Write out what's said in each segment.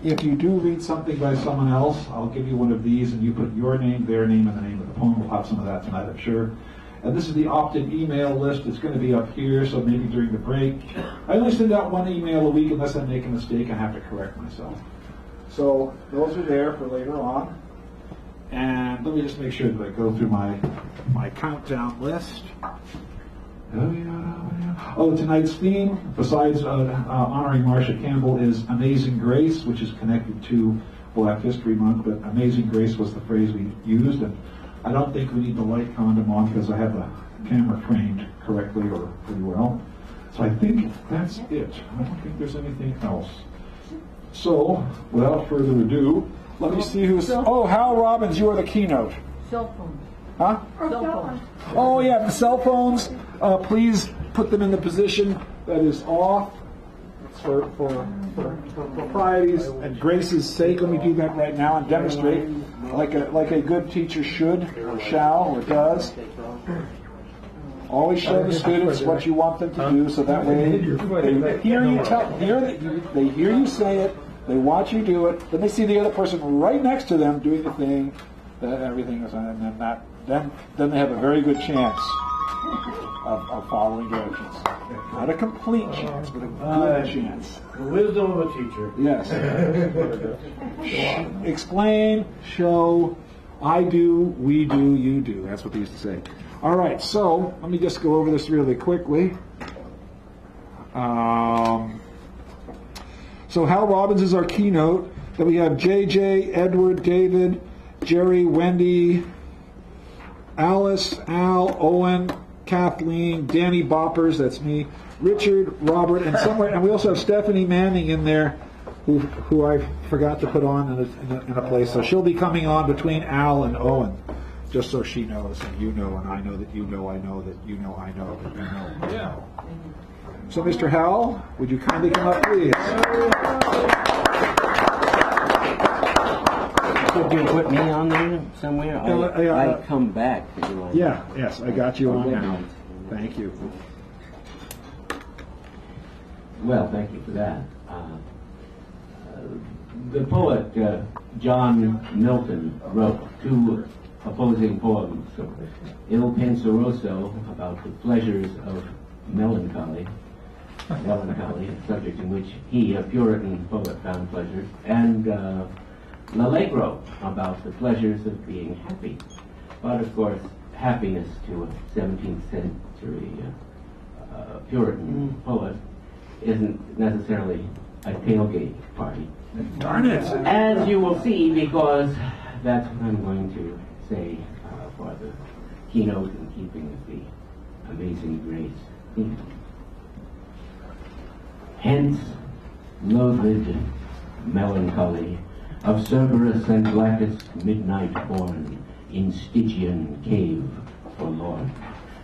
If you do read something by someone else, I'll give you one of these, and you put your name, their name, and the name of the poem. We'll have some of that tonight, I'm sure. And this is the opt-in email list. It's going to be up here, so maybe during the break. I only send out one email a week unless I make a mistake. I have to correct myself. So those are there for later on. And let me just make sure that I go through my countdown list. Oh, tonight's theme, besides honoring Marcia Campbell, is Amazing Grace, which is connected to Black History Month, but Amazing Grace was the phrase we used, and I don't think we need the light condom on because I have the camera framed correctly or pretty well. So I think that's it. I don't think there's anything else. So, without further ado, let me see who's... Oh, Hal Robbins, you are the keynote. Cell phone. Huh? Cell phone. Oh, yeah, the cell phones. Please put them in the position that is off for propriety's and grace's sake. Let me do that right now and demonstrate like a good teacher should or shall or does. Always show the students what you want them to do, so that way they hear you say it, they watch you do it, then they see the other person right next to them doing the thing, that everything is, and then they have a very good chance of following directions. Not a complete chance, but a good chance. The wisdom of a teacher. Yes. Explain, show, I do, we do, you do. That's what they used to say. All right, so let me just go over this really quickly. So Hal Robbins is our keynote. Then we have JJ, Edward, David, Jerry, Wendy, Alice, Al, Owen, Kathleen, Danny Boppers, that's me, Richard, Robert, and we also have Stephanie Manning in there, who I forgot to put on in a place. So she'll be coming on between Al and Owen, just so she knows, and you know, and I know that you know, I know that you know, I know that you know. Yeah. So, Mr. Howell, would you kindly come up, please? Could you put me on there somewhere? I come back. Yes, I got you on now. Thank you. Well, thank you for that. The poet John Milton wrote two opposing poems, Il Penseroso, about the pleasures of melancholy, a subject in which he, a Puritan poet, found pleasure, and L'Allegro, about the pleasures of being happy. But of course, happiness to a 17th century Puritan poet isn't necessarily a tailgate party. Darn it! As you will see, because that's what I'm going to say for the keynote in keeping with the Amazing Grace theme. Hence, loathed melancholy of Cerberus and blackest midnight born in Stygian cave forlorn,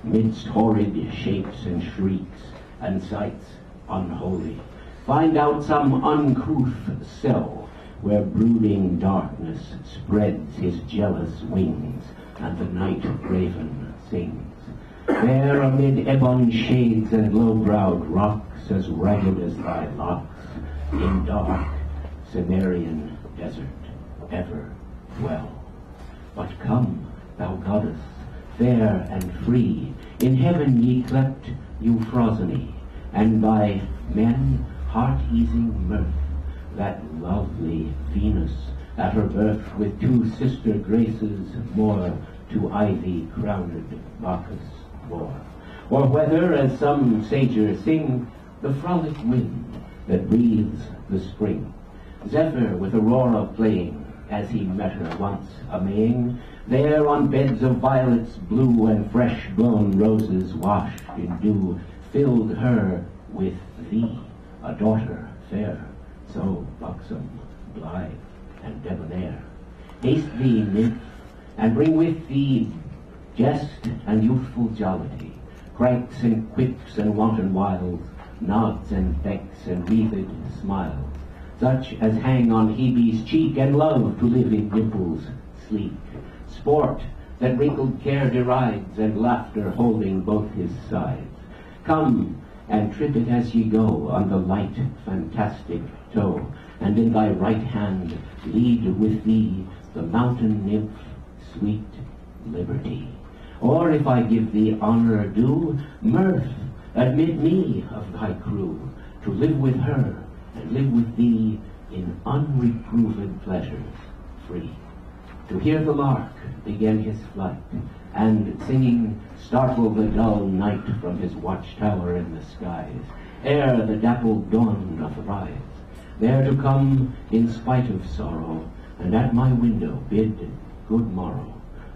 midst horrid shapes and shrieks and sights unholy, find out some uncouth cell where brooding darkness spreads his jealous wings and the night raven sings. There amid ebon shades and low-browed rocks, as ragged as thy locks, in dark Cimmerian desert, ever dwell. But come, thou goddess, fair and free, in heaven ye clept Euphrosyne, and by men heart-easing mirth, that lovely Venus at her birth with two sister graces more to ivy-crowned Bacchus bore. Or whether, as some sagers sing, the frolic wind that breathes the spring, Zephyr with Aurora playing, as he met her once a-maying, there on beds of violets blue and fresh-blown roses washed in dew, filled her with thee, a daughter fair, so buxom, blithe, and debonair. Haste thee, nymph, and bring with thee jest and youthful jollity, pranks and quips and wanton wiles, nods and becks and wreathed smiles, such as hang on Hebe's cheek, and love to live in dimples sleek, sport that wrinkled care derides, and laughter holding both his sides. Come and trip it as ye go on the light fantastic toe, and in thy right hand lead with thee the mountain nymph, sweet Liberty. Or if I give thee honor due, Mirth, admit me of thy crew, to live with her, and live with thee in unreproved pleasures free. To hear the lark begin his flight, and singing startle the dull night from his watchtower in the skies, ere the dappled dawn doth rise, there to come in spite of sorrow, and at my window bid good morrow,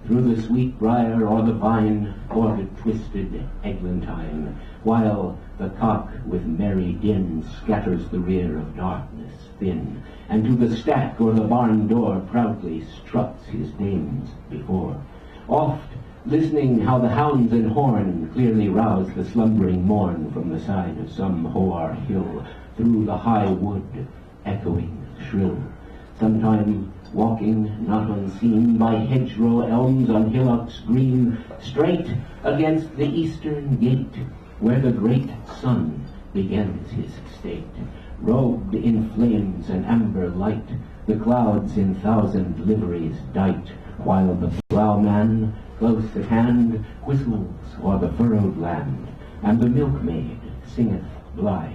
through the sweet briar or the vine, or the twisted eglantine, while the cock with merry din scatters the rear of darkness thin, and to the stack or the barn door proudly struts his dames before. Oft, listening how the hounds and horn clearly rouse the slumbering morn from the side of some hoar hill, through the high wood echoing shrill. Sometime walking, not unseen, by hedgerow elms on hillocks green, straight against the eastern gate, where the great sun begins his state, robed in flames and amber light, the clouds in thousand liveries dight, while the ploughman, close at hand, whistles o'er the furrowed land, and the milkmaid singeth blithe,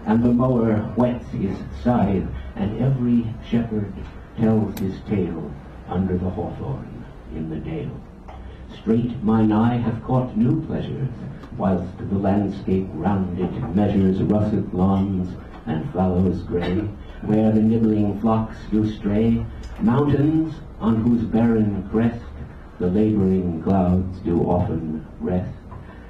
and the mower whets his scythe, and every shepherd tells his tale under the hawthorn in the dale. Straight mine eye hath caught new pleasures, whilst the landscape round it measures russet lawns and fallows grey, where the nibbling flocks do stray, mountains on whose barren crest the labouring clouds do often rest,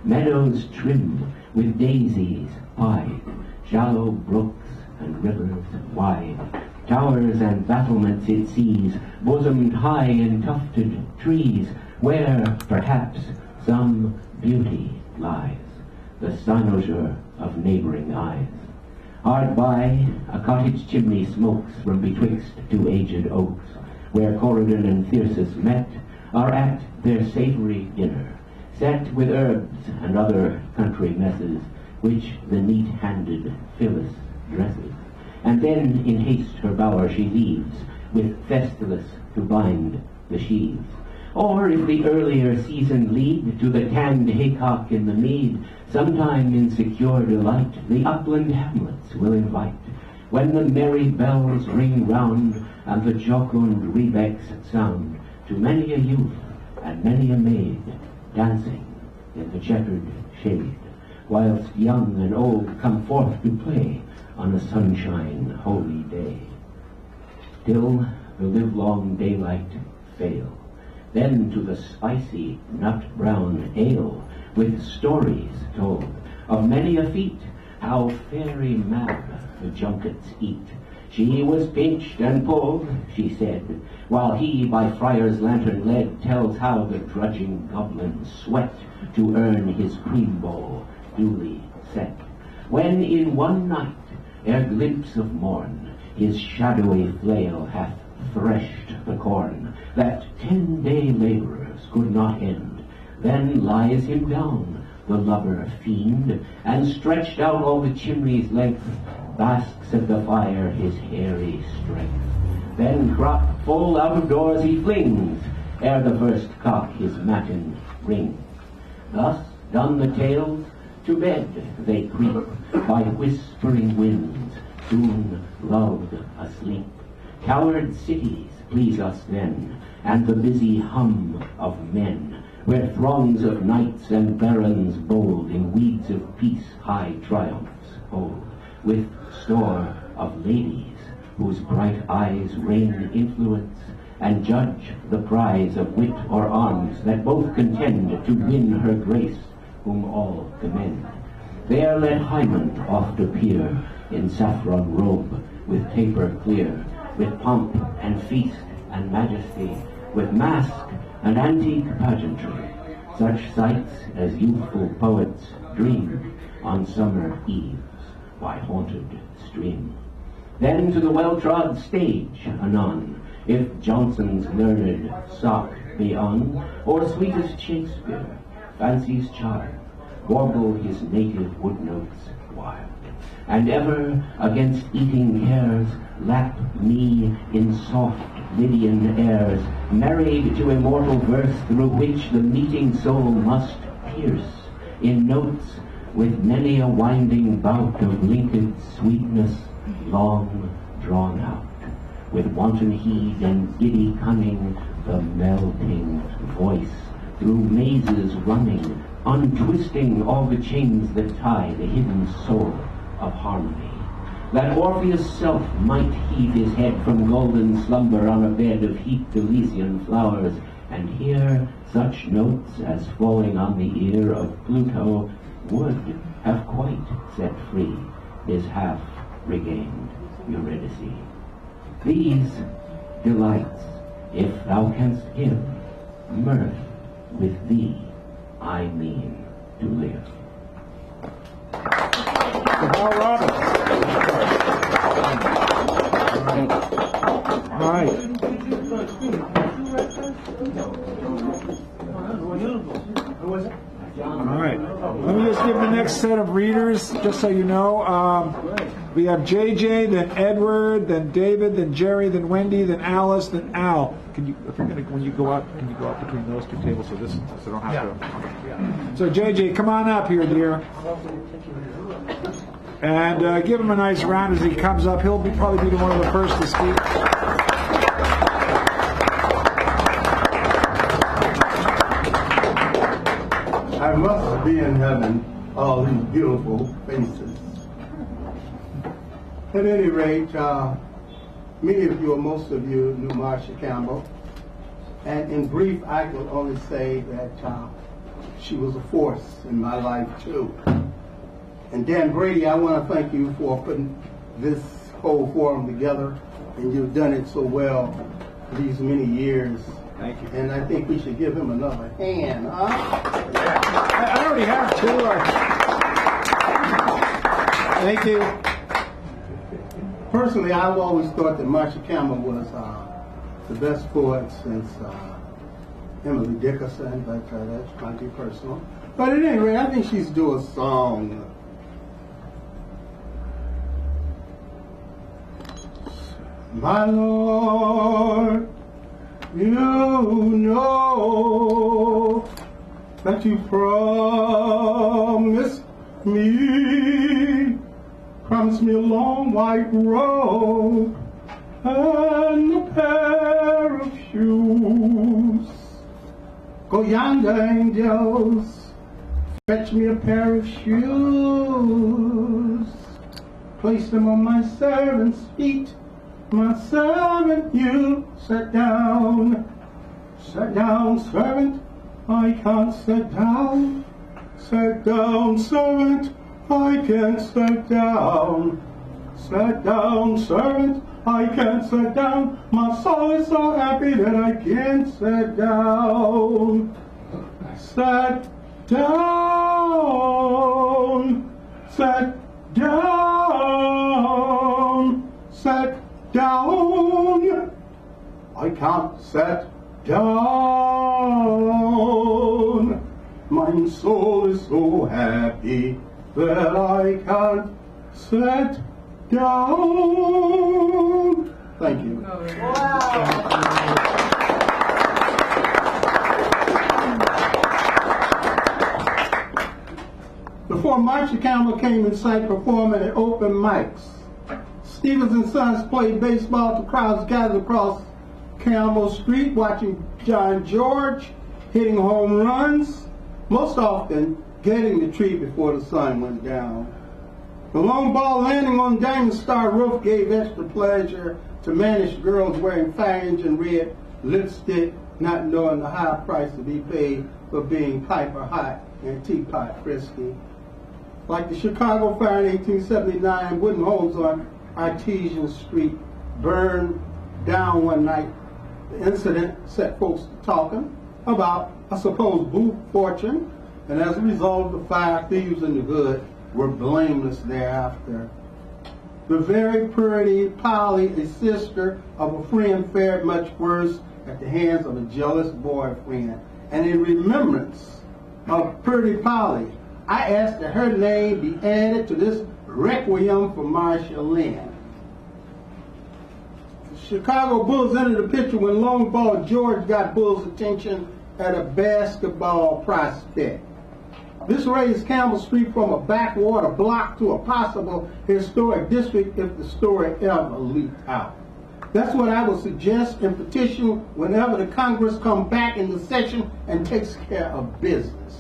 meadows trim with daisies pied, shallow brooks and rivers wide, towers and battlements it sees, bosomed high in tufted trees, where perhaps some beauty lies, the cynosure of neighbouring eyes. Hard by, a cottage chimney smokes from betwixt two aged oaks, where Corydon and Thyrsis met, are at their savoury dinner, set with herbs and other country messes, which the neat-handed Phyllis dresses, and then in haste her bower she leaves, with Festivus to bind the sheaves. Or if the earlier season lead to the tanned haycock in the mead, sometime in secure delight the upland hamlets will invite, when the merry bells ring round and the jocund rebecks sound, to many a youth and many a maid dancing in the checkered shade, whilst young and old come forth to play on a sunshine holy day, till the livelong daylight fail. Then to the spicy nut-brown ale, with stories told of many a feat, how fairy mab the junkets eat. She was pinched and pulled, she said, while he by friar's lantern led, tells how the drudging goblin sweat to earn his cream bowl duly set, when in one night, ere glimpse of morn, his shadowy flail hath threshed the corn, that 10-day labourers could not end. Then lies him down, the lubber fiend, and stretched out all the chimney's length, basks at the fire his hairy strength. Then crop full out of doors he flings, ere the first cock his matin rings. Thus done the tales, to bed they creep, by whispering winds, soon lulled asleep. Coward cities please us then, and the busy hum of men, where throngs of knights and barons bold in weeds of peace high triumphs hold, with store of ladies whose bright eyes rain influence, and judge the prize of wit or arms, that both contend to win her grace, whom all commend. There let Hymen oft appear, in saffron robe, with taper clear, with pomp and feast and majesty, with mask and antique pageantry, such sights as youthful poets dream on summer eves by haunted stream. Then to the well-trod stage anon, if Johnson's learned sock be on, or sweetest Shakespeare, fancy's child, warble his native wood notes wild, and ever against eating cares lap me in soft Lydian airs, married to immortal verse through which the meeting soul must pierce, in notes with many a winding bout of linked sweetness long drawn out, with wanton heed and giddy cunning, the melting voice through mazes running, untwisting all the chains that tie the hidden soul of harmony, that Orpheus' self might heave his head from golden slumber on a bed of heaped Elysian flowers, and hear such notes as falling on the ear of Pluto would have quite set free his half-regained Eurydice. These delights, if thou canst give, mirth with thee I mean to live. Hal Robbins. All right. All right. Let me just give the next set of readers, just so you know. We have JJ, then Edward, then David, then Jerry, then Wendy, then Alice, then Al. Can you, if you're gonna, when you go out, can you go out between those two tables so I don't have to? So JJ, come on up here, dear. And give him a nice round as he comes up. He'll probably be one of the first to speak. I must be in heaven, all these beautiful faces. At any rate, many of you, or most of you, knew Marcia Campbell. And in brief, I will only say that she was a force in my life, too. And Dan Brady, I want to thank you for putting this whole forum together. And you've done it so well these many years. Thank you. And I think we should give him another hand, huh? I already have two. Thank you. Personally, I've always thought that Marcia Campbell was the best poet since Emily Dickinson, but that might be personal. But at any rate, I think she's due a song. My Lord, you know that you promised me a long white robe and a pair of shoes. Go yonder, angels, fetch me a pair of shoes. Place them on my servant's feet. My servant, you sit down. Sit down, servant, I can't sit down. Sit down, servant, I can't sit down. Sit down, servant, I can't sit down. My soul is so happy that I can't sit down. Sit down. Sit down. Sit down. I can't sit down. My soul is so happy that I can't sit down. Thank you. Before Marcia Campbell came in sight performing at open mics, Stevens and Sons played baseball to crowds gathered across Campbell Street watching John George hitting home runs, most often getting the tree before the sun went down. The long ball landing on Diamond Star roof gave extra pleasure to mannish girls wearing fangs and red lipstick, not knowing the high price to be paid for being Piper hot and teapot frisky. Like the Chicago fire in 1879, wooden homes on Artesian Street burned down one night. The incident set folks talking about a supposed blue fortune, and as a result of the fire, thieves in the hood were blameless thereafter. The very pretty Polly, a sister of a friend, fared much worse at the hands of a jealous boyfriend. And in remembrance of pretty Polly, I asked that her name be added to this requiem for Marcia Lynn. Chicago Bulls entered the picture when long ball George got Bulls' attention at a basketball prospect. This raised Campbell Street from a backwater block to a possible historic district if the story ever leaked out. That's what I would suggest and petition whenever the Congress comes back into session and takes care of business.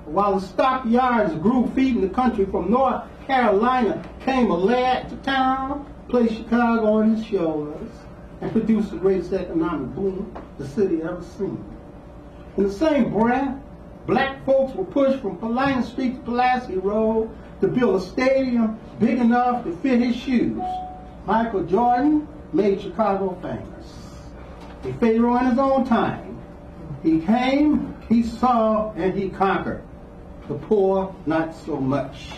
While the stockyards grew feeding the country, from North Carolina came a lad to town, placed Chicago on his shoulders, and produced the greatest economic boom the city ever seen. In the same breath, black folks were pushed from Paulina Street to Pulaski Road to build a stadium big enough to fit his shoes. Michael Jordan made Chicago famous. A Pharaoh in his own time. He came, he saw, and he conquered. The poor, not so much.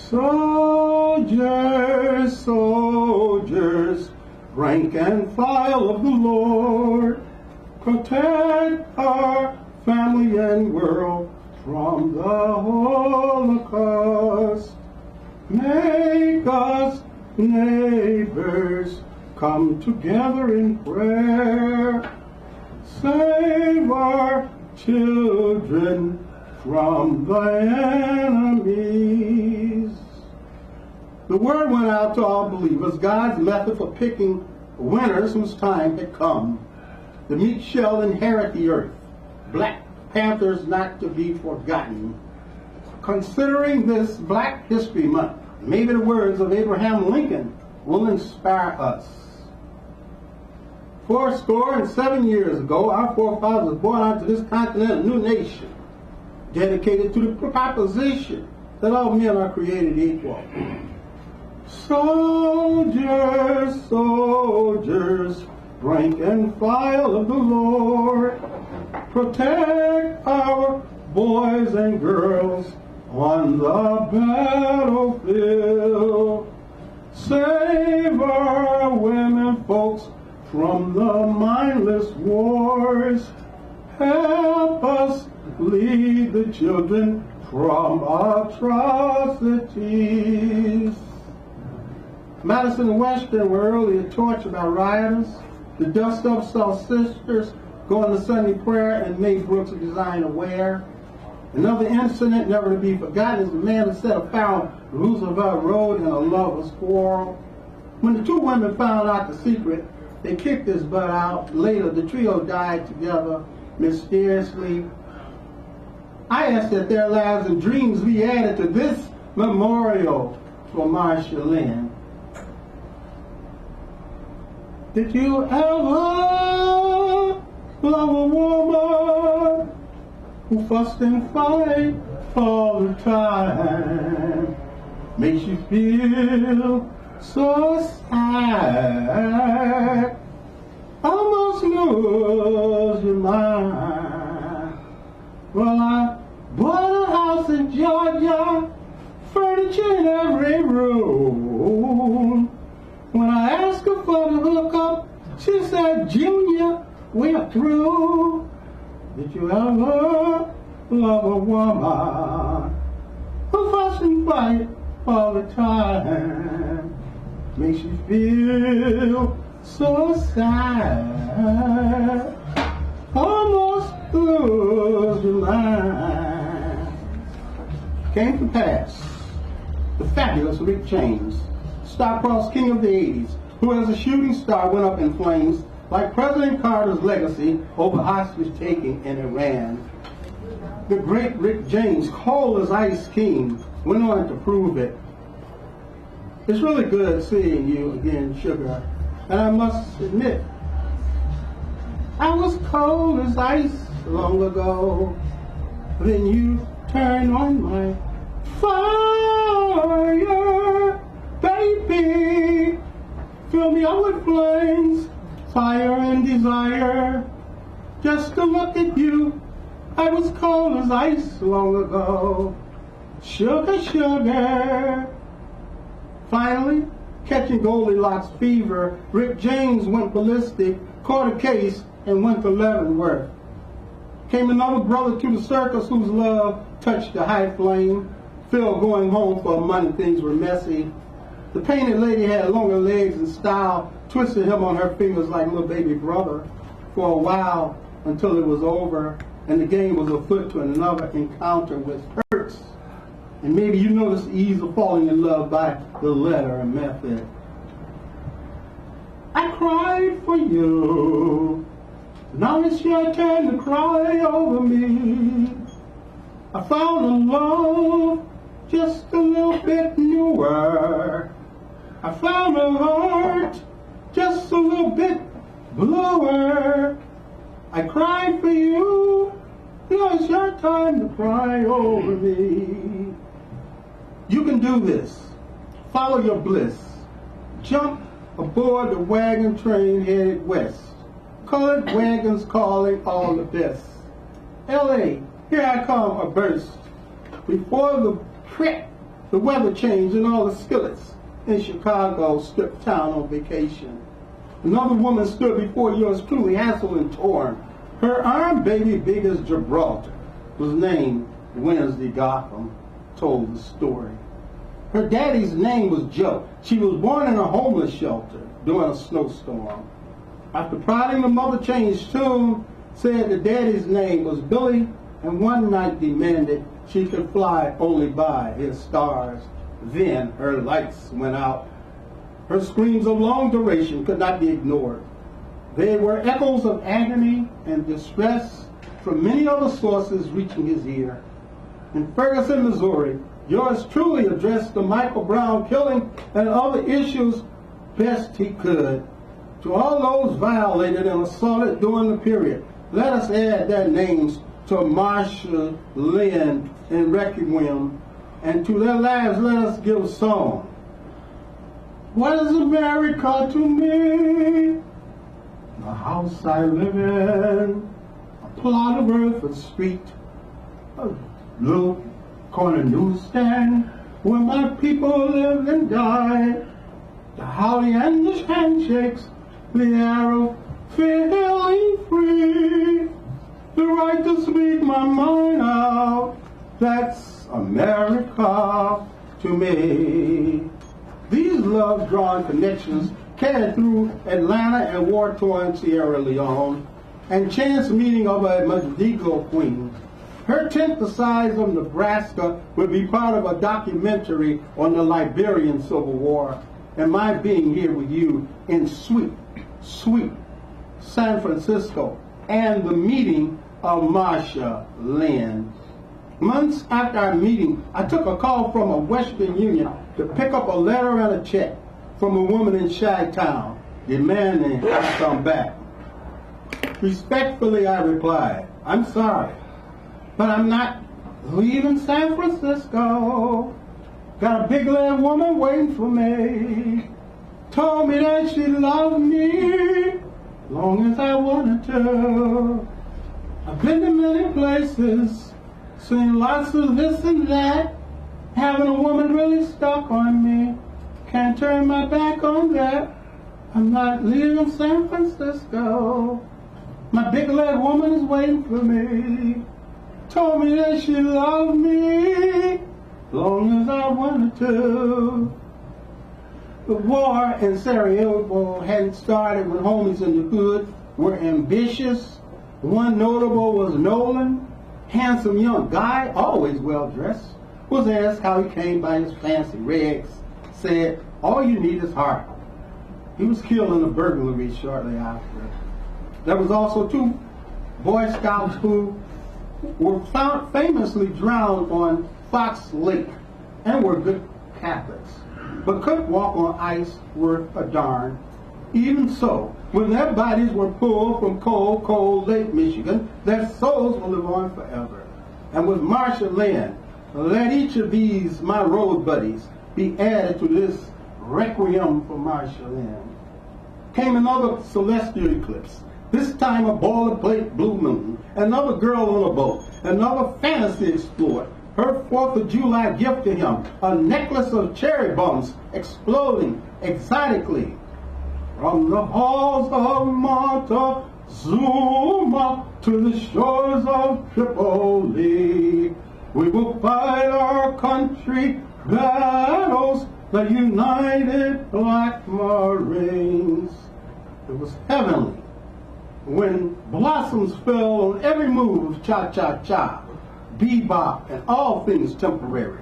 Soldiers, soldiers, rank and file of the Lord, protect our family and world from the Holocaust. Make us neighbors come together in prayer. Save our children from the enemies. The word went out to all believers, God's method for picking winners whose time had come. The meek shall inherit the earth. Black Panthers not to be forgotten. Considering this Black History Month, maybe the words of Abraham Lincoln will inspire us. 407 years ago, our forefathers brought onto this continent a new nation, dedicated to the proposition that all men are created equal. Soldiers, soldiers, rank and file of the Lord, protect our boys and girls on the battlefield. Save our women folks from the mindless wars. Help us lead the children from atrocities. Madison and Western were earlier tortured by rioters. The dust up saw sisters going to Sunday prayer and made Brooks' design aware. Another incident never to be forgotten is the man who set a fire on Roosevelt Road in a lover's quarrel. When the two women found out the secret, they kicked his butt out. Later, the trio died together mysteriously. I ask that their lives and dreams be added to this memorial for Marcia Lynn. Did you ever love a woman who fussed and fight all the time? Makes you feel so sad, almost lose your mind. Well, I bought a house in Georgia, furniture in every room. When I asked her for the hookup, she said, Junior, we're through. Did you ever love a woman who fuss and fight all the time? Makes you feel so sad, almost lose your mind. Came to pass, the fabulous Rick James, star-crossed king of the 80s, who as a shooting star went up in flames like President Carter's legacy over hostage-taking in Iran. The great Rick James, cold as ice king, went on to prove it. It's really good seeing you again, Sugar, and I must admit, I was cold as ice long ago. Then you turned on my fire, baby. Fill me up with flames, fire and desire. Just to look at you, I was cold as ice long ago. Sugar, sugar. Finally, catching Goldilocks fever, Rick James went ballistic, caught a case, and went to Leavenworth. Came another brother to the circus whose love touched the high flame. Phil going home for a month, things were messy. The painted lady had longer legs and style, twisted him on her fingers like little baby brother for a while until it was over and the game was afoot to another encounter with hurts. And maybe you notice the ease of falling in love by the letter and method. I cried for you. Now it's your turn to cry over me. I found a love just a little bit newer. I found a heart just a little bit bluer. I cried for you. Now it's your time to cry over me. You can do this. Follow your bliss. Jump aboard the wagon train headed west. Colored wagons calling all the best. L.A., here I come, a burst. Before the trip, the weather changed and all the skillets in Chicago stripped town on vacation. Another woman stood before yours truly, hassled and torn. Her arm baby, big as Gibraltar, was named Wednesday Gotham, told the story. Her daddy's name was Joe. She was born in a homeless shelter during a snowstorm. After prodding, the mother changed tune, said the daddy's name was Billy, and one night demanded she could fly only by his stars. Then her lights went out. Her screams of long duration could not be ignored. They were echoes of agony and distress from many other sources reaching his ear. In Ferguson, Missouri, yours truly addressed the Michael Brown killing and other issues best he could. To all those violated and assaulted during the period, let us add their names to Marsha Lynn and Requiem, and to their lives let us give a song. What is America to me? The house I live in, a plot of earth, a street, a little corner newsstand where my people lived and died. The howdy and the handshakes, the air of feeling free, the right to speak my mind out, that's America to me. These love-drawn connections carried through Atlanta and war-torn Sierra Leone, and chance meeting of a Madigo queen. Her tent the size of Nebraska would be part of a documentary on the Liberian Civil War, and my being here with you in sweet, sweet San Francisco, and the meeting of Marsha Lynn. Months after our meeting, I took a call from a Western Union to pick up a letter and a check from a woman in Chi-Town demanding I come back. Respectfully, I replied, I'm sorry, but I'm not leaving San Francisco. Got a big-legged woman waiting for me. Told me that she loved me long as I wanted to. I've been to many places, seen lots of this and that. Having a woman really stuck on me. Can't turn my back on that. I'm not leaving San Francisco. My big-legged woman is waiting for me. Told me that she loved me long as I wanted to. The war in Sarajevo hadn't started when homies in the hood were ambitious. One notable was Nolan, handsome young guy, always well-dressed, was asked how he came by his fancy rags, said, all you need is heart. He was killed in a burglary shortly after. There was also 2 Boy Scouts who were found famously drowned on Fox Lake and were good Catholics, but couldn't walk on ice worth a darn. Even so, when their bodies were pulled from cold, cold Lake Michigan, their souls will live on forever. And with Marsha Lynn, let each of these, my road buddies, be added to this requiem for Marsha Lynn. Came another celestial eclipse, this time a boilerplate blue moon, another girl on a boat, another fantasy explored. Her 4th of July gift to him, a necklace of cherry bombs exploding exotically. From the halls of Montezuma to the shores of Tripoli, we will fight our country battles the United Black Marines. It was heavenly when blossoms fell on every move of cha-cha-cha, bebop, and all things temporary.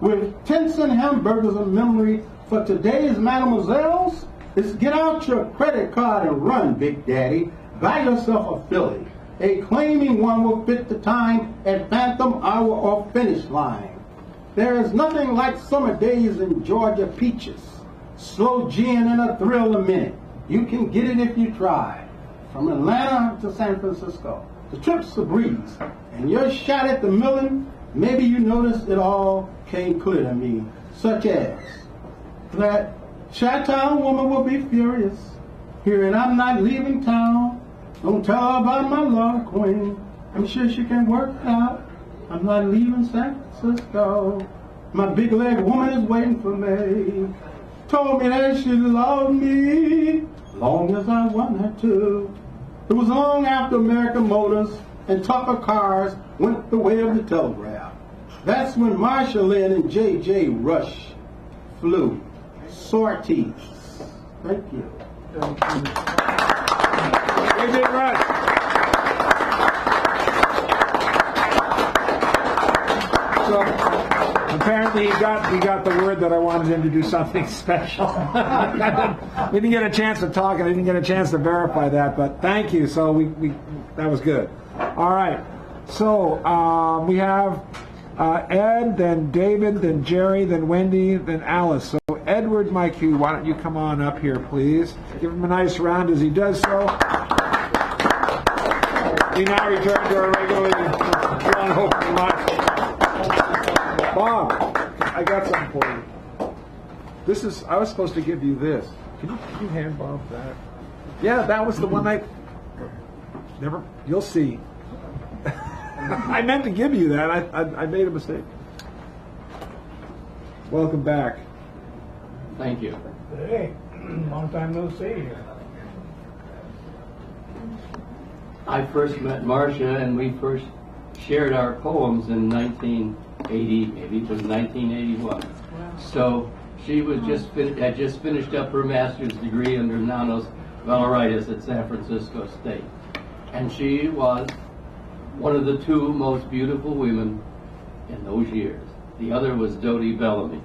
With 10-cent hamburgers in memory for today's mademoiselles, it's get out your credit card and run, Big Daddy. Buy yourself a Philly. A claiming one will fit the time at Phantom Hour or Finish Line. There is nothing like summer days in Georgia peaches. Slow gin and a thrill a minute. You can get it if you try. From Atlanta to San Francisco, the trip's a breeze. And your shot at the millin', maybe you noticed it all came clear to me. Such as that Chi-Town woman will be furious, hearing I'm not leaving town. Don't tell her about my love queen. I'm sure she can work it out. I'm not leaving San Francisco. My big leg woman is waiting for me. Told me that she loved me, long as I want her to. It was long after American Motors and tougher cars went the way of the telegraph. That's when Marsha Lynn and J.J. Rush flew. Sorties. Thank you. J.J. Rush. So apparently he got the word that I wanted him to do something special. We didn't get a chance to talk, and I didn't get a chance to verify that, but thank you. So we that was good. All right. So we have Ed, then David, then Jerry, then Wendy, then Alice. So Edward, my cue, why don't you come on up here, please? Give him a nice round as he does so. We now return to our regularly run opening mic. Bob, I got something for you. I was supposed to give you this. Can you hand Bob that? Yeah, that was the one you'll see. I meant to give you that. I made a mistake. Welcome back. Thank you. Hey, long time no see here. I first met Marcia and we first shared our poems in 1980, maybe it was 1981. So she was had just finished up her master's degree under Nanos Valeritis at San Francisco State. And she was one of the two most beautiful women in those years. The other was Dodie Bellamy.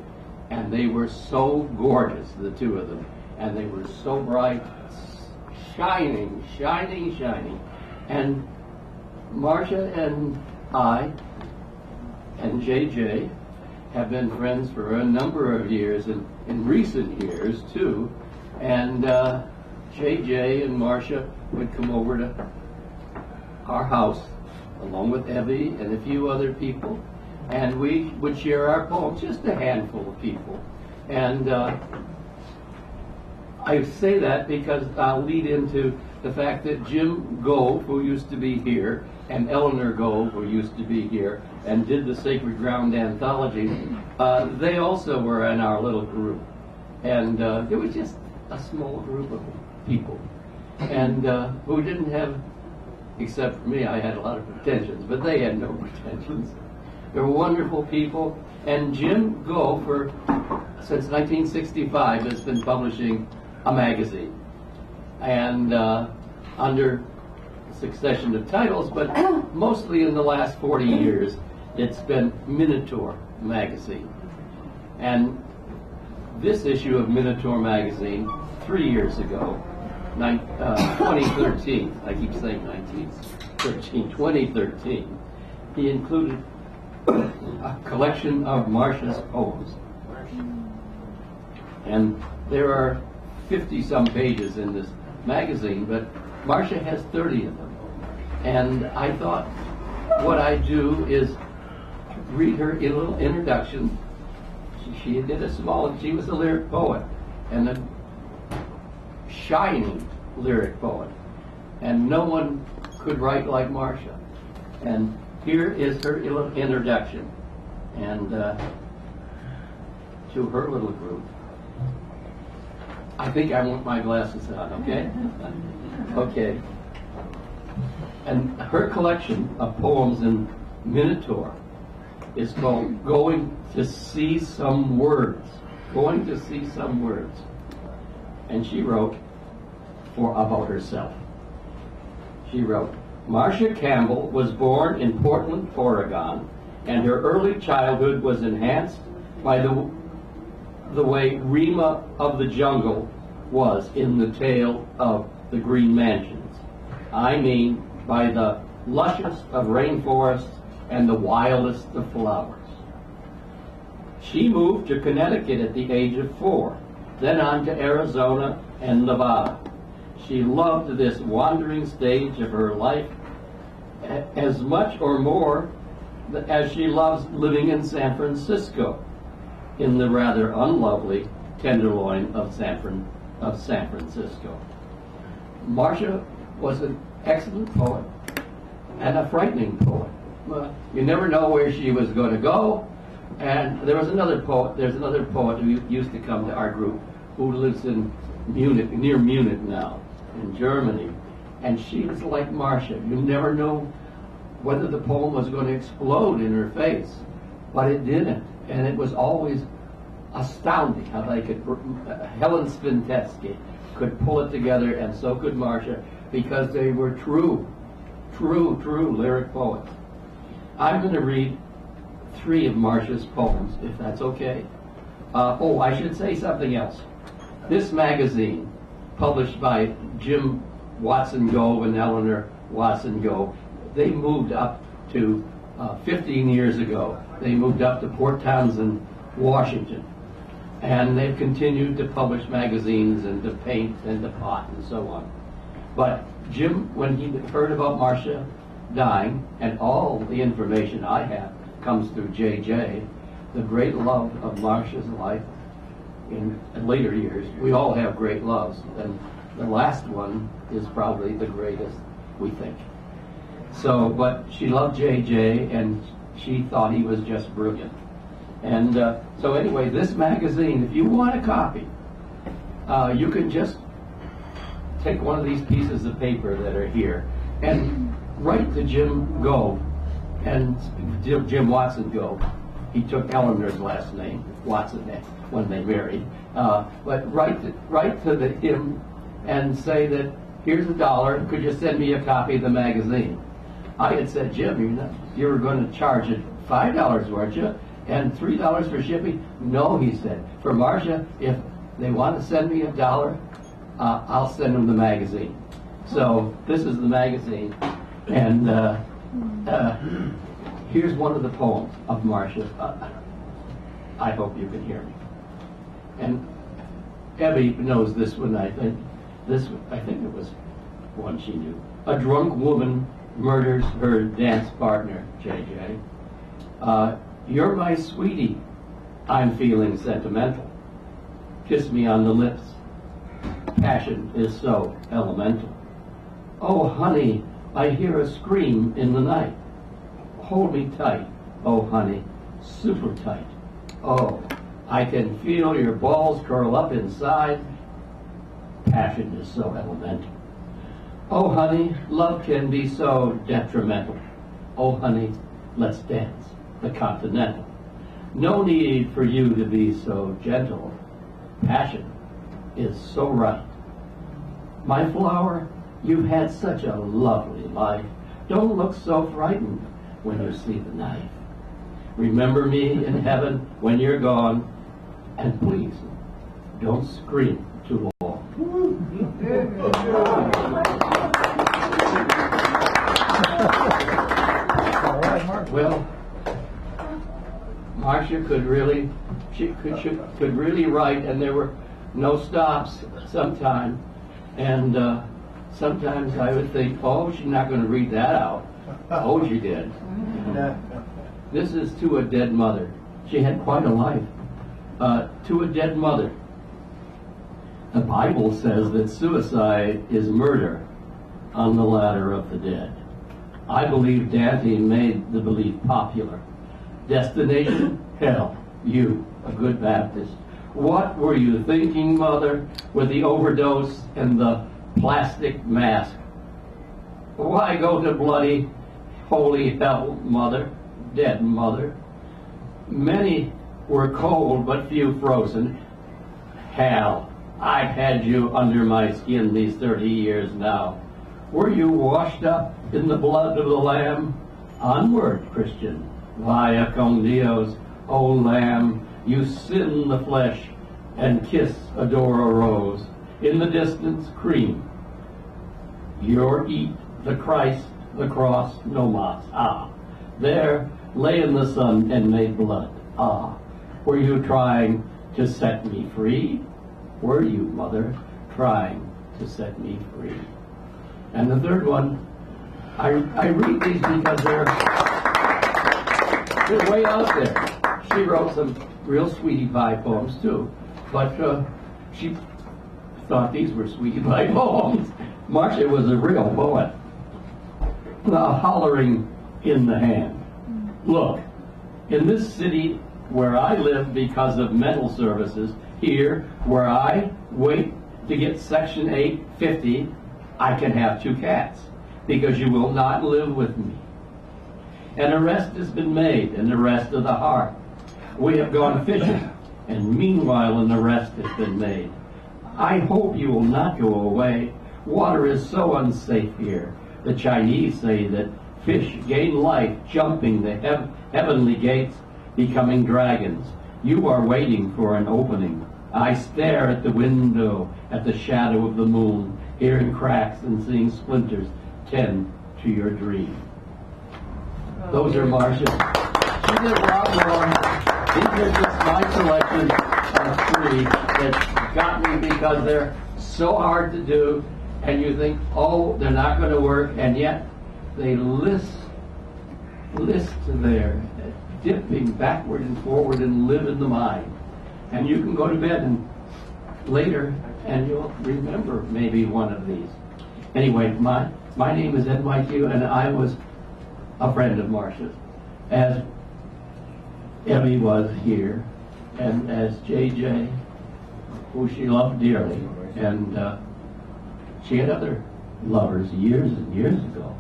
And they were so gorgeous, the two of them. And they were so bright, shining, shining, shining. And Marcia and I and JJ have been friends for a number of years, and in recent years too. And JJ and Marcia would come over to our house along with Evie and a few other people, and we would share our poems, just a handful of people. And I say that because I'll lead into the fact that Jim Gove, who used to be here, and Eleanor Gove, who used to be here, and did the Sacred Ground anthology, they also were in our little group. And it was just a small group of people, and who didn't have, except for me, I had a lot of pretensions, but they had no pretensions. They were wonderful people, and Jim Gove, since 1965, has been publishing a magazine, and under a succession of titles, but mostly in the last 40 years, it's been Minotaur magazine. And this issue of Minotaur magazine, 3 years ago, 2013, I keep saying 1913, 2013, he included a collection of Marcia's poems. And there are 50-some pages in this magazine, but Marcia has 30 of them. And I thought what I'd do is read her a little introduction. She was a lyric poet, and a shining lyric poet. And no one could write like Marcia. And here is her little introduction. And to her little group. I think I want my glasses on, okay? Okay. And her collection of poems in Minotaur is called Going to See Some Words. going to see some words. And she wrote about herself. She wrote, Marcia Campbell was born in Portland, Oregon, and her early childhood was enhanced by the way Rima of the jungle was in the tale of the Green Mansions. I mean, by the lushest of rainforests and the wildest of flowers. She moved to Connecticut at the age of 4, then on to Arizona and Nevada. She loved this wandering stage of her life as much or more as she loves living in San Francisco, in the rather unlovely Tenderloin of San Francisco. Marcia was an excellent poet and a frightening poet. You never know where she was going to go. And there's another poet who used to come to our group who lives in Munich, near Munich now, in Germany. And she was like Marcia. You never know whether the poem was going to explode in her face, but it didn't. And it was always astounding how they could, Helen Svinteski could pull it together, and so could Marcia, because they were true lyric poets. I'm going to read 3 of Marcia's poems, if that's okay. I should say something else. This magazine, published by Jim Watson Gove and Eleanor Watson Gove, they moved up to, 15 years ago, they moved up to Port Townsend, Washington. And they've continued to publish magazines and to paint and to pot and so on. But Jim, when he heard about Marcia dying, and all the information I have comes through JJ, the great love of Marcia's life in later years. We all have great loves, and the last one is probably the greatest, we think. So, but she loved JJ, and she thought he was just brilliant. And so anyway, this magazine, if you want a copy, you can just take one of these pieces of paper that are here and write to Jim Gove, and Jim Watson Gove. He took Eleanor's last name, Watson, when they married. But write to him and say that here's $1. Could you send me a copy of the magazine? I had said, Jim, you were going to charge it $5, weren't you? And $3 for shipping? No, he said. For Marcia, if they want to send me $1, I'll send them the magazine. So this is the magazine, and here's one of the poems of Marcia. I hope you can hear me. And Evie knows this one. I think it was one she knew. A drunk woman murders her dance partner, JJ. You're my sweetie. I'm feeling sentimental. Kiss me on the lips. Passion is so elemental. Oh, honey, I hear a scream in the night. Hold me tight. Oh, honey, super tight. Oh, I can feel your balls curl up inside. Passion is so elemental. Oh, honey, love can be so detrimental. Oh, honey, let's dance the continental. No need for you to be so gentle. Passion is so right. My flower, you've had such a lovely life. Don't look so frightened when you see the knife. Remember me in heaven when you're gone, and please, don't scream too long. Well, Marcia could really, she could really write, and there were no stops sometimes. And sometimes I would think, oh, she's not going to read that out. Oh, she did. This is to a dead mother. She had quite a life. To a dead mother. The Bible says that suicide is murder on the ladder of the dead. I believe Dante made the belief popular. Destination, hell. You, a good Baptist. What were you thinking, mother, with the overdose and the plastic mask? Why go to bloody, holy hell, mother, dead mother? Many were cold, but few frozen. Hal, I've had you under my skin these 30 years now. Were you washed up in the blood of the Lamb? Onward, Christian, via con Dios, O Lamb, you sin the flesh and kiss, adore a rose. In the distance, cream. Your eat, the Christ, the cross, nomos. Ah, there lay in the sun and made blood. Ah, were you trying to set me free? Were you, mother, trying to set me free? And the third one, I read these because they're way out there. She wrote some real sweetie pie poems too, but she thought these were sweetie pie poems. Marcia was a real poet. The hollering in the hand. Look, in this city where I live because of mental services, here where I wait to get Section 850, I can have 2 cats because you will not live with me. An arrest has been made, an arrest of the heart. We have gone fishing, and meanwhile an arrest has been made. I hope you will not go away. Water is so unsafe here. The Chinese say that fish gain life jumping the heavenly gates, becoming dragons. You are waiting for an opening. I stare at the window, at the shadow of the moon, hearing cracks and seeing splinters tend to your dream. Those are Marcia's. She did a lot more. These are just my selection of 3 that got me because they're so hard to do, and you think, oh, they're not going to work, and yet they list there, dipping backward and forward and live in the mind. And you can go to bed and later and you'll remember maybe one of these. Anyway, my name is Ed Q, and I was a friend of Marcia's, as Emmy was here, and as JJ, who she loved dearly, and she had other lovers years and years ago,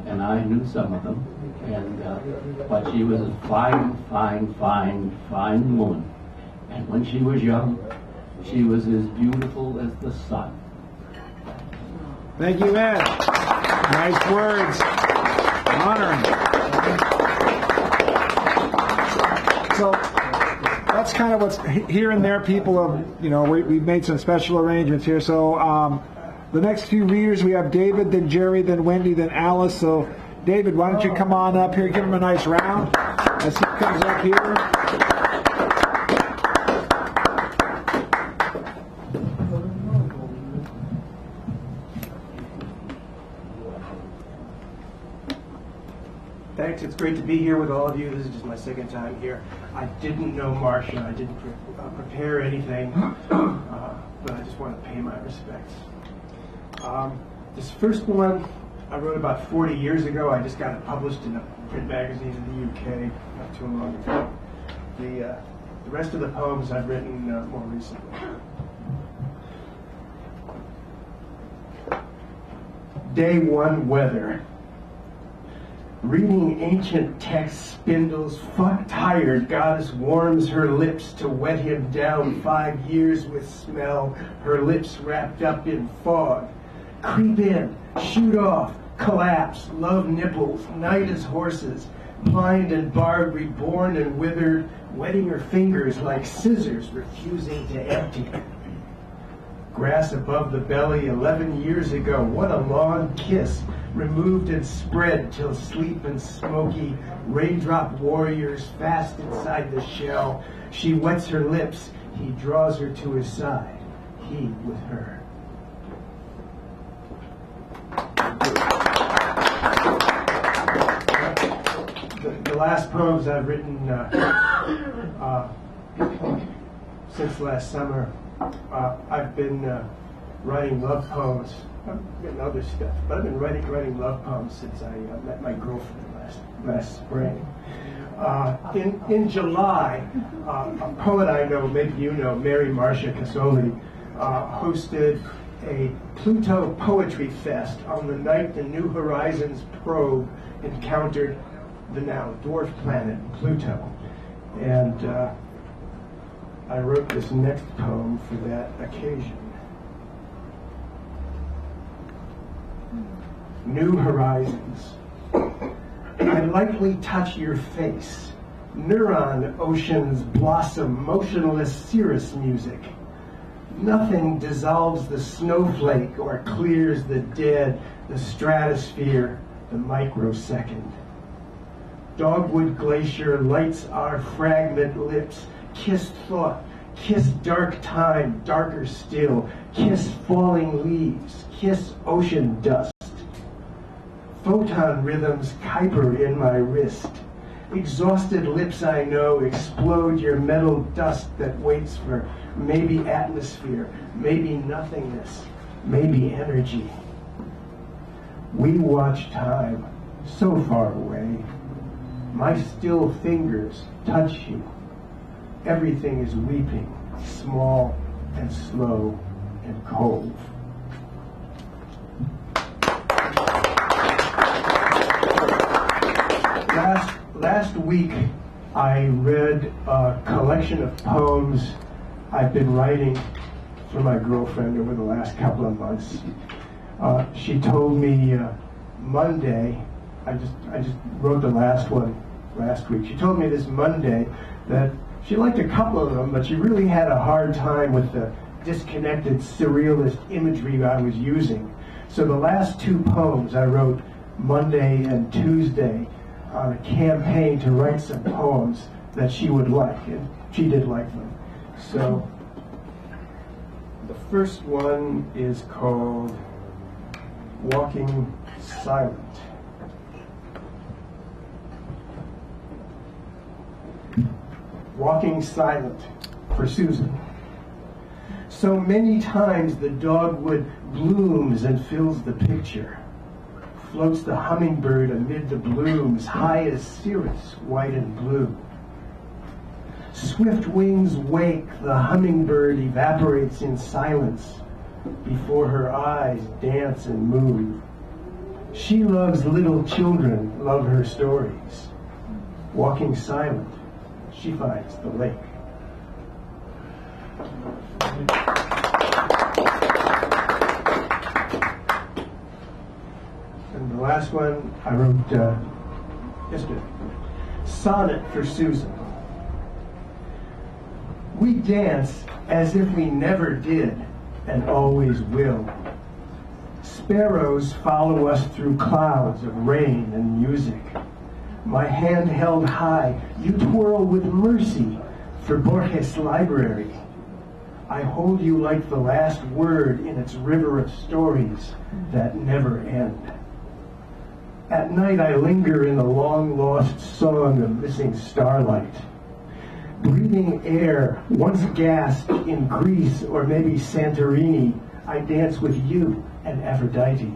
and I knew some of them, and but she was a fine woman. And when she was young, she was as beautiful as the sun. Thank you, Ed. Nice words. Honoring. So that's kind of what's here and there. People have, we've made some special arrangements here. So the next few readers, we have David, then Jerry, then Wendy, then Alice. So David, why don't you come on up here, give him a nice round as he comes up here. Thanks. It's great to be here with all of you. This is just my second time here. I didn't know Marcia. I didn't prepare anything, but I just want to pay my respects. This first one I wrote about 40 years ago. I just got it published in a print magazine in the UK not too long ago. The rest of the poems I've written more recently. Day 1 weather. Reading ancient texts spindles, tired goddess warms her lips to wet him down 5 years with smell, her lips wrapped up in fog. Creep in, shoot off, collapse, love nipples, night as horses, pined and barbed, reborn and withered, wetting her fingers like scissors, refusing to empty. Grass above the belly 11 years ago, what a long kiss, removed and spread till sleep and smoky, raindrop warriors fast inside the shell. She wets her lips, he draws her to his side, he with her. The last poems I've written since last summer, I've been writing love poems. I've written other stuff, but I've been writing love poems since I met my girlfriend last spring. In July, a poet I know, maybe you know, Mary Marcia Casoli, hosted a Pluto Poetry Fest on the night the New Horizons probe encountered the now dwarf planet Pluto. And I wrote this next poem for that occasion. New Horizons. I lightly touch your face. Neuron oceans blossom, motionless cirrus music. Nothing dissolves the snowflake or clears the dead, the stratosphere, the microsecond. Dogwood glacier lights our fragment lips. Kiss thought, kiss dark time, darker still. Kiss falling leaves, kiss ocean dust. Photon rhythms caper in my wrist. Exhausted lips I know explode your metal dust that waits for maybe atmosphere, maybe nothingness, maybe energy. We watch time so far away. My still fingers touch you. Everything is weeping, small and slow and cold. Last week, I read a collection of poems I've been writing for my girlfriend over the last couple of months. She told me Monday, I just wrote the last one last week. She told me this Monday that she liked a couple of them, but she really had a hard time with the disconnected surrealist imagery I was using. So the last two poems I wrote Monday and Tuesday on a campaign to write some poems that she would like, and she did like them. So the first one is called Walking Silent. Walking silent for Susan. So many times the dogwood blooms and fills the picture. Floats the hummingbird amid the blooms, high as cirrus, white and blue. Swift wings wake, the hummingbird evaporates in silence before her eyes dance and move. She loves little children, love her stories. Walking silent, she finds the lake. And the last one I wrote yesterday. Sonnet for Susan. We dance as if we never did and always will. Sparrows follow us through clouds of rain and music. My hand held high, you twirl with mercy for Borges' library. I hold you like the last word in its river of stories that never end. At night I linger in the long-lost song of missing starlight. Breathing air once gasped in Greece or maybe Santorini, I dance with you and Aphrodite.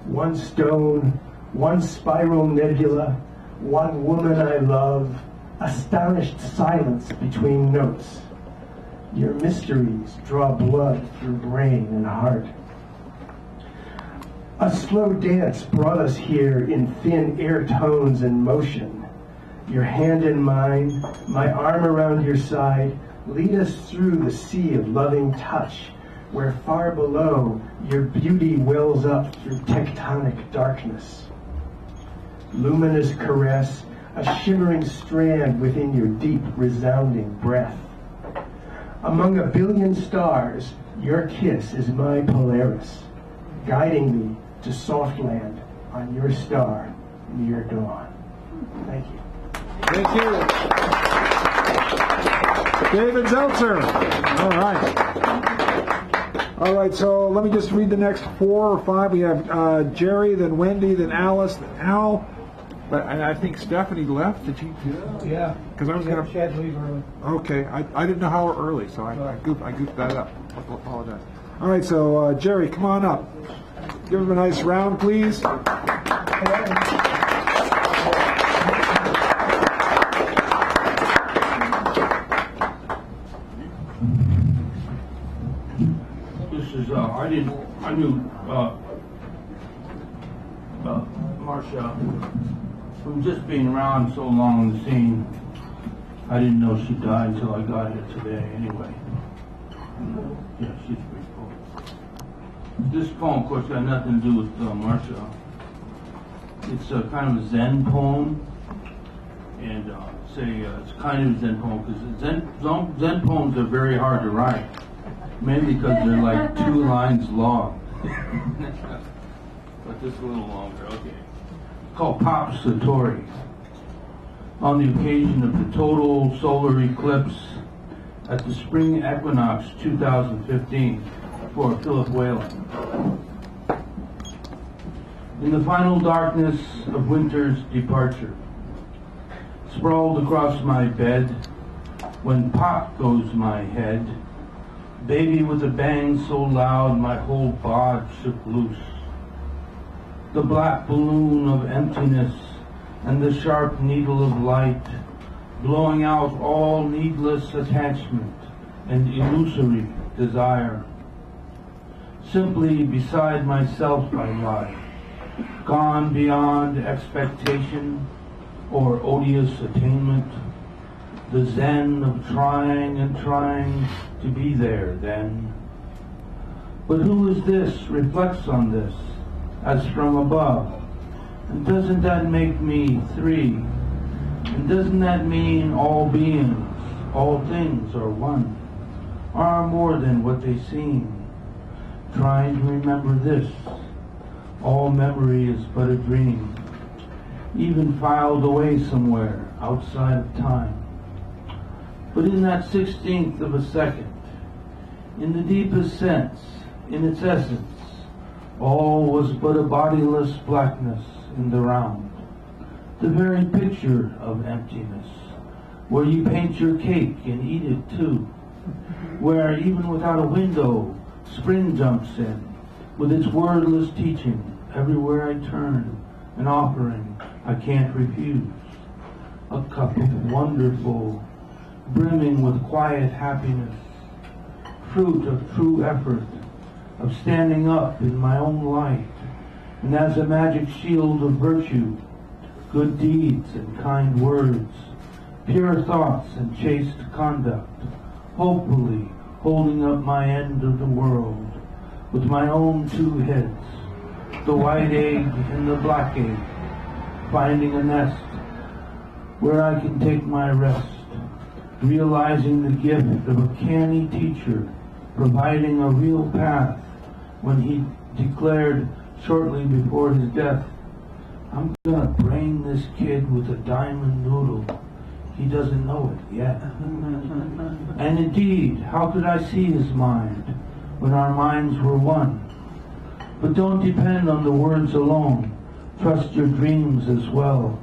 One stone, one spiral nebula, one woman I love, astonished silence between notes. Your mysteries draw blood through brain and heart. A slow dance brought us here in thin air tones and motion. Your hand in mine, my arm around your side, lead us through the sea of loving touch, where far below your beauty wells up through tectonic darkness. Luminous caress, a shimmering strand within your deep, resounding breath. Among a billion stars, your kiss is my Polaris, guiding me to soft land on your star near dawn. Thank you. Thank you. David Zeltzer. All right. All right, so let me just read the next 4 or 5. We have Jerry, then Wendy, then Alice, then Al. And I think Stephanie left. Did she? Yeah. Because I was going to. She had to leave early. Okay, I didn't know how early, so I goofed that up. I apologize. All right, so Jerry, come on up. Give him a nice round, please. This is I knew Marcia from just being around so long on the scene. I didn't know she died until I got here today anyway. Yeah, she's pretty cool. This poem, of course, got nothing to do with Marcia. It's a kind of a Zen poem, and it's kind of a Zen poem because Zen poems are very hard to write, mainly because they're like 2 lines long. But this is a little longer. Okay. It's called Pop Satori. On the occasion of the total solar eclipse at the spring equinox 2015 for Philip Whalen. In the final darkness of winter's departure, sprawled across my bed, when pop goes my head, baby with a bang so loud my whole bod shook loose. The black balloon of emptiness and the sharp needle of light, blowing out all needless attachment and illusory desire. Simply beside myself I lie, gone beyond expectation or odious attainment, the zen of trying and trying to be there then. But who is this reflects on this as from above? And doesn't that make me 3? And doesn't that mean all beings, all things are one, are more than what they seem? Trying to remember this, all memory is but a dream, even filed away somewhere outside of time. But in that 16th of a second, in the deepest sense, in its essence, all was but a bodiless blackness in the round, the very picture of emptiness, where you paint your cake and eat it too, where even without a window, spring jumps in, with its wordless teaching everywhere I turn, an offering I can't refuse, a cup of wonderful, brimming with quiet happiness, fruit of true effort, of standing up in my own light, and as a magic shield of virtue, good deeds and kind words, pure thoughts and chaste conduct, hopefully holding up my end of the world with my own 2 heads, the white egg and the black egg, finding a nest where I can take my rest, realizing the gift of a canny teacher, providing a real path when he declared shortly before his death, I'm gonna brain this kid with a diamond noodle. He doesn't know it yet. And indeed, how could I see his mind when our minds were one? But don't depend on the words alone. Trust your dreams as well,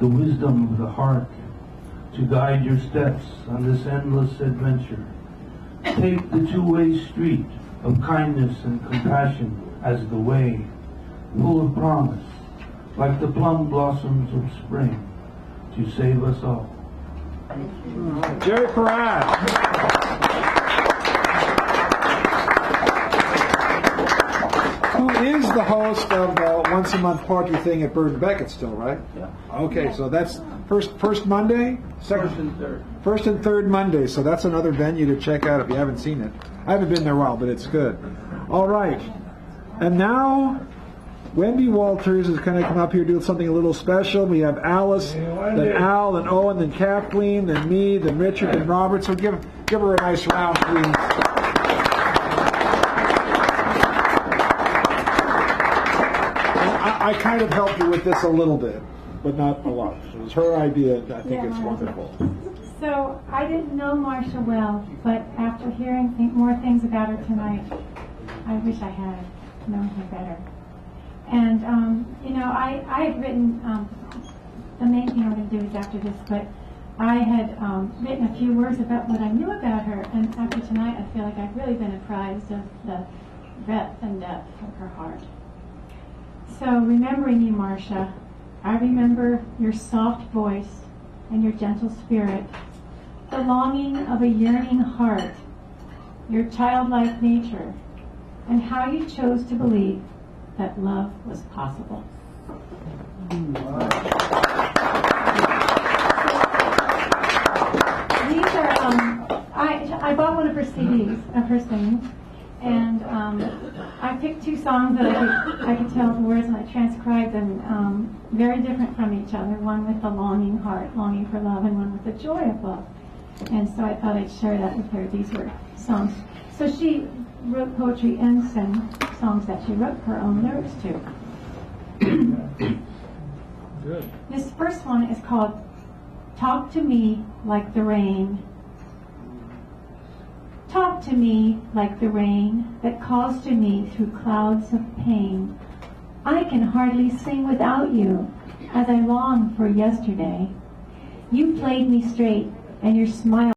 the wisdom of the heart, to guide your steps on this endless adventure. Take the 2-way street of kindness and compassion as the way, full of promise, like the plum blossoms of spring, to save us all. Jerry Perez. Who is the host of the once a month poetry thing at Bird and Beckett still, right? Yeah. Okay, so that's first Monday? First and third. First and third Monday, so that's another venue to check out if you haven't seen it. I haven't been there a while, but it's good. All right. And now, Wendy Walters is going to come up here doing something a little special. We have Alice, then Al, then Owen, then Kathleen, then me, then Richard, then Robert. So give her a nice round, please. I kind of helped you with this a little bit, but not a lot. It was her idea. I think it's wonderful. So I didn't know Marcia well, but after hearing more things about her tonight, I wish I had known her better. And, I had written, the main thing I'm going to do is after this, but I had written a few words about what I knew about her, and after tonight I feel like I've really been apprised of the breadth and depth of her heart. So remembering you, Marcia, I remember your soft voice and your gentle spirit, the longing of a yearning heart, your childlike nature, and how you chose to believe that love was possible. her CDs of her singing, and I picked 2 songs that I could tell the words, and I transcribed them, very different from each other. One with the longing heart, longing for love, and one with the joy of love. And so I thought I'd share that with her. These were songs. So she wrote poetry and sang songs that she wrote her own lyrics to. Good. This first one is called Talk to Me Like the Rain. Talk to me like the rain that calls to me through clouds of pain. I can hardly sing without you as I long for yesterday. You played me straight and your smile